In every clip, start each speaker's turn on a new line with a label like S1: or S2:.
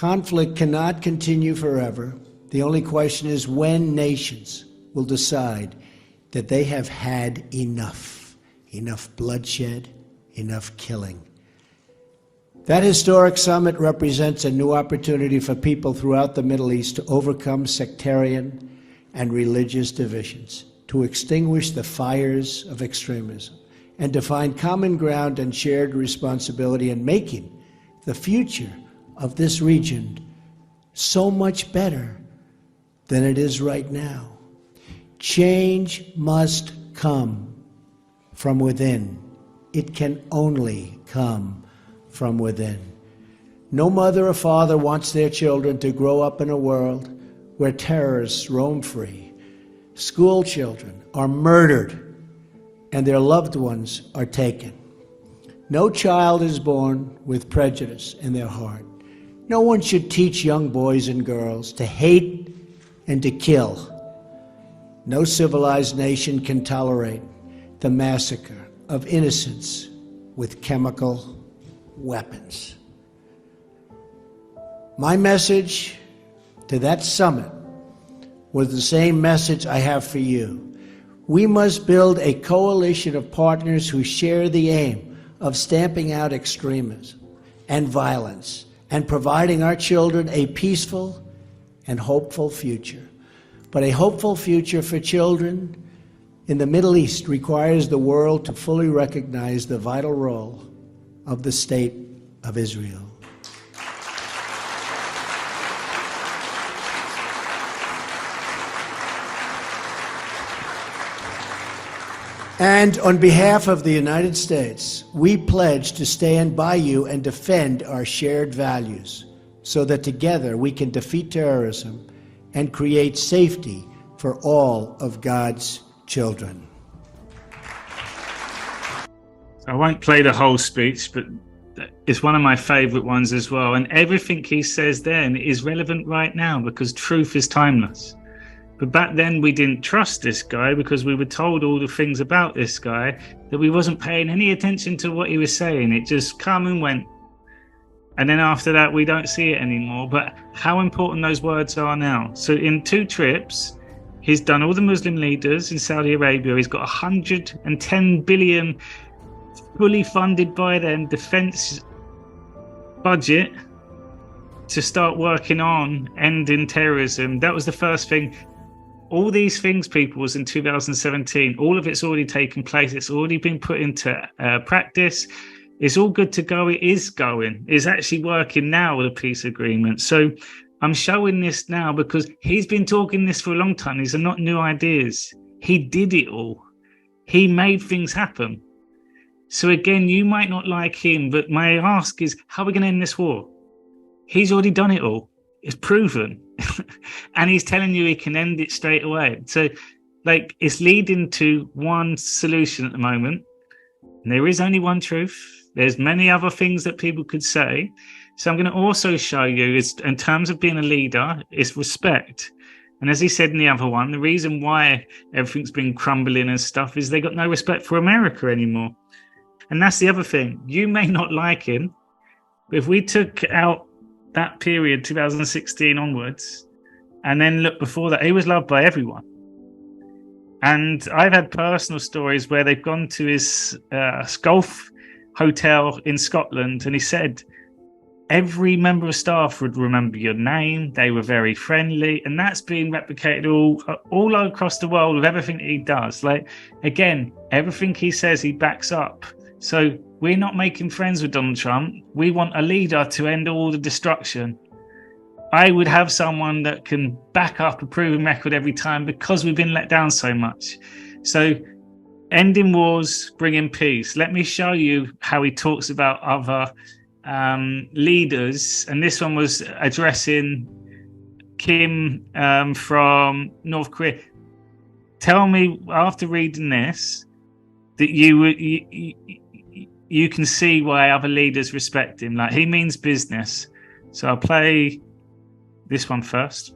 S1: Conflict cannot continue forever. The only question is when nations will decide that they have had enough bloodshed, enough killing. That historic summit represents a new opportunity for people throughout the Middle East to overcome sectarian and religious divisions, to extinguish the fires of extremism, and to find common ground and shared responsibility in making the future of this region so much better than it is right now. Change must come from within. It can only come from within. No mother or father wants their children to grow up in a world where terrorists roam free, school children are murdered, and their loved ones are taken. No child is born with prejudice in their heart. No one should teach young boys and girls to hate and to kill. No civilized nation can tolerate the massacre of innocents with chemical weapons. My message to that summit was the same message I have for you. We must build a coalition of partners who share the aim of stamping out extremism and violence and providing our children a peaceful and hopeful future. But a hopeful future for children in the Middle East requires the world to fully recognize the vital role of the State of Israel. And on behalf of the United States, we pledge to stand by you and defend our shared values so that together we can defeat terrorism and create safety for all of God's children.
S2: I won't play the whole speech, but it's one of my favorite ones as well. And everything he says then is relevant right now because truth is timeless. But back then we didn't trust this guy because we were told all the things about this guy that we wasn't paying any attention to what he was saying. It just come and went. And then after that, we don't see it anymore. But how important those words are now. So in 2 trips, he's done all the Muslim leaders in Saudi Arabia. He's got 110 billion fully funded by them defense budget to start working on ending terrorism. That was the first thing. All these things, people, was in 2017. All of it's already taken place. It's already been put into practice. It's all good to go. It is going. It's actually working now with a peace agreement. So I'm showing this now because he's been talking this for a long time. These are not new ideas. He did it all. He made things happen. So again, you might not like him, but my ask is, how are we going to end this war? He's already done it all. It's proven. And he's telling you he can end it straight away. So like it's leading to one solution at the moment. And there is only one truth. There's many other things that people could say. So I'm going to also show you is in terms of being a leader is respect. And as he said in the other one, the reason why everything's been crumbling and stuff is they got no respect for America anymore. And that's the other thing. You may not like him, but if we took out that period, 2016 onwards, and then look before that, he was loved by everyone. And I've had personal stories where they've gone to his golf hotel in Scotland, and he said every member of staff would remember your name. They were very friendly, and that's being replicated all across the world with everything that he does. Like again, everything he says, he backs up. So we're not making friends with Donald Trump. We want a leader to end all the destruction. I would have someone that can back up a proven record every time because we've been let down so much. So ending wars, bringing peace. Let me show you how he talks about other leaders. And this one was addressing Kim from North Korea. Tell me after reading this that you can see why other leaders respect him. Like he means business. So I'll play this one first.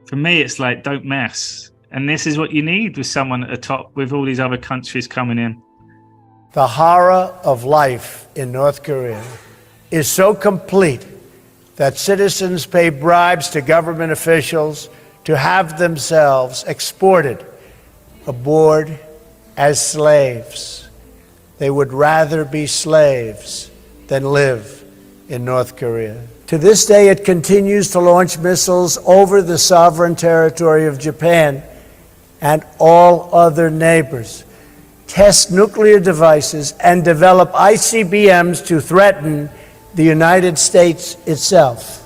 S2: For me, it's like, don't mess. And this is what you need with someone at the top with all these other countries coming in.
S1: The horror of life in North Korea is so complete that citizens pay bribes to government officials to have themselves exported aboard as slaves. They would rather be slaves than live in North Korea. To this day, it continues to launch missiles over the sovereign territory of Japan and all other neighbors, test nuclear devices, and develop ICBMs to threaten the United States itself.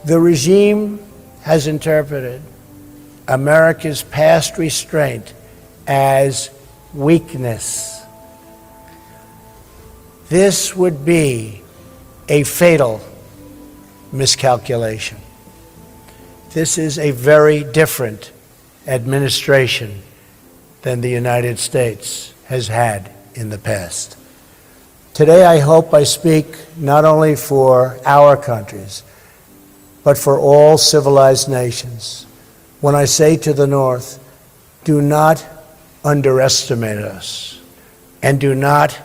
S1: The regime has interpreted America's past restraint as weakness. This would be a fatal miscalculation. This is a very different administration than the United States has had in the past. Today, I hope I speak not only for our countries, but for all civilized nations when I say to the North, do not underestimate us and do not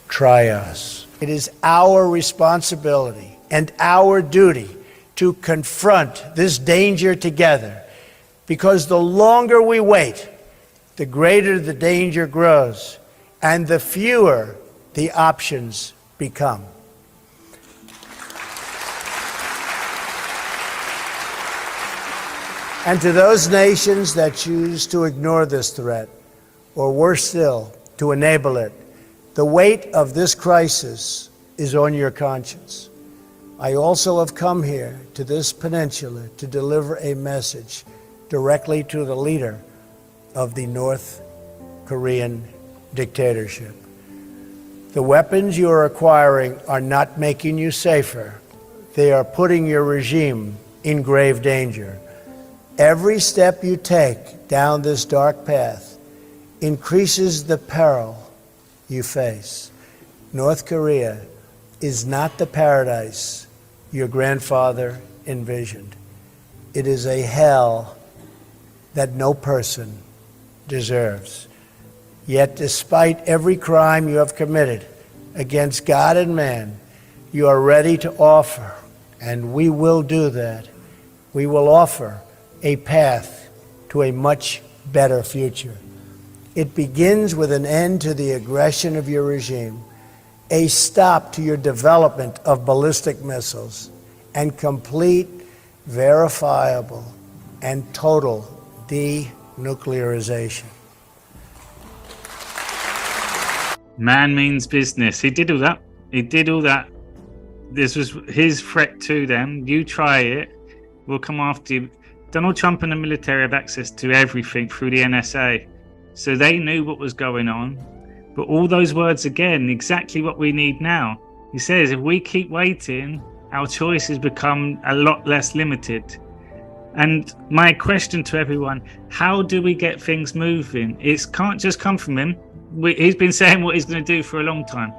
S1: try us. It is our responsibility and our duty to confront this danger together, because the longer we wait, the greater the danger grows and the fewer the options become. And to those nations that choose to ignore this threat, or worse still, to enable it, the weight of this crisis is on your conscience. I also have come here to this peninsula to deliver a message directly to the leader of the North Korean dictatorship. The weapons you are acquiring are not making you safer. They are putting your regime in grave danger. Every step you take down this dark path increases the peril you face. North Korea is not the paradise your grandfather envisioned. It is a hell that no person deserves. Yet, despite every crime you have committed against God and man, you are ready to offer, and we will do that. We will offer a path to a much better future. It begins with an end to the aggression of your regime, a stop to your development of ballistic missiles, and complete, verifiable, and total denuclearization.
S2: Man means business. He did all that. He did all that. This was his threat to them. You try it, we'll come after you. Donald Trump and the military have access to everything through the NSA. So they knew what was going on. But all those words again, exactly what we need now. He says if we keep waiting, our choices become a lot less limited. And my question to everyone, how do we get things moving? It can't just come from him. He's been saying what he's going to do for a long time.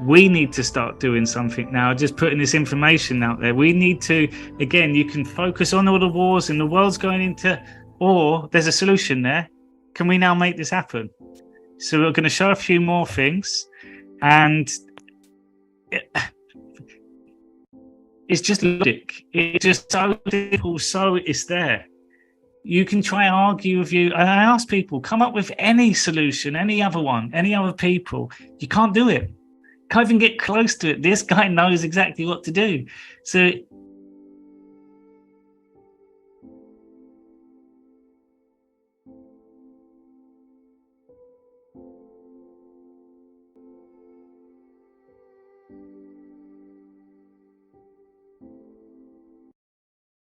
S2: We need to start doing something now, just putting this information out there. We need to, again, you can focus on all the wars and the world's going into, or there's a solution there. Can we now make this happen? So we're going to show a few more things, and it's just logic. It's just so simple, so it's there. You can try and argue with you. And I ask people, come up with any solution, any other one, any other people. You can't do it. Can't even get close to it. This guy knows exactly what to do. So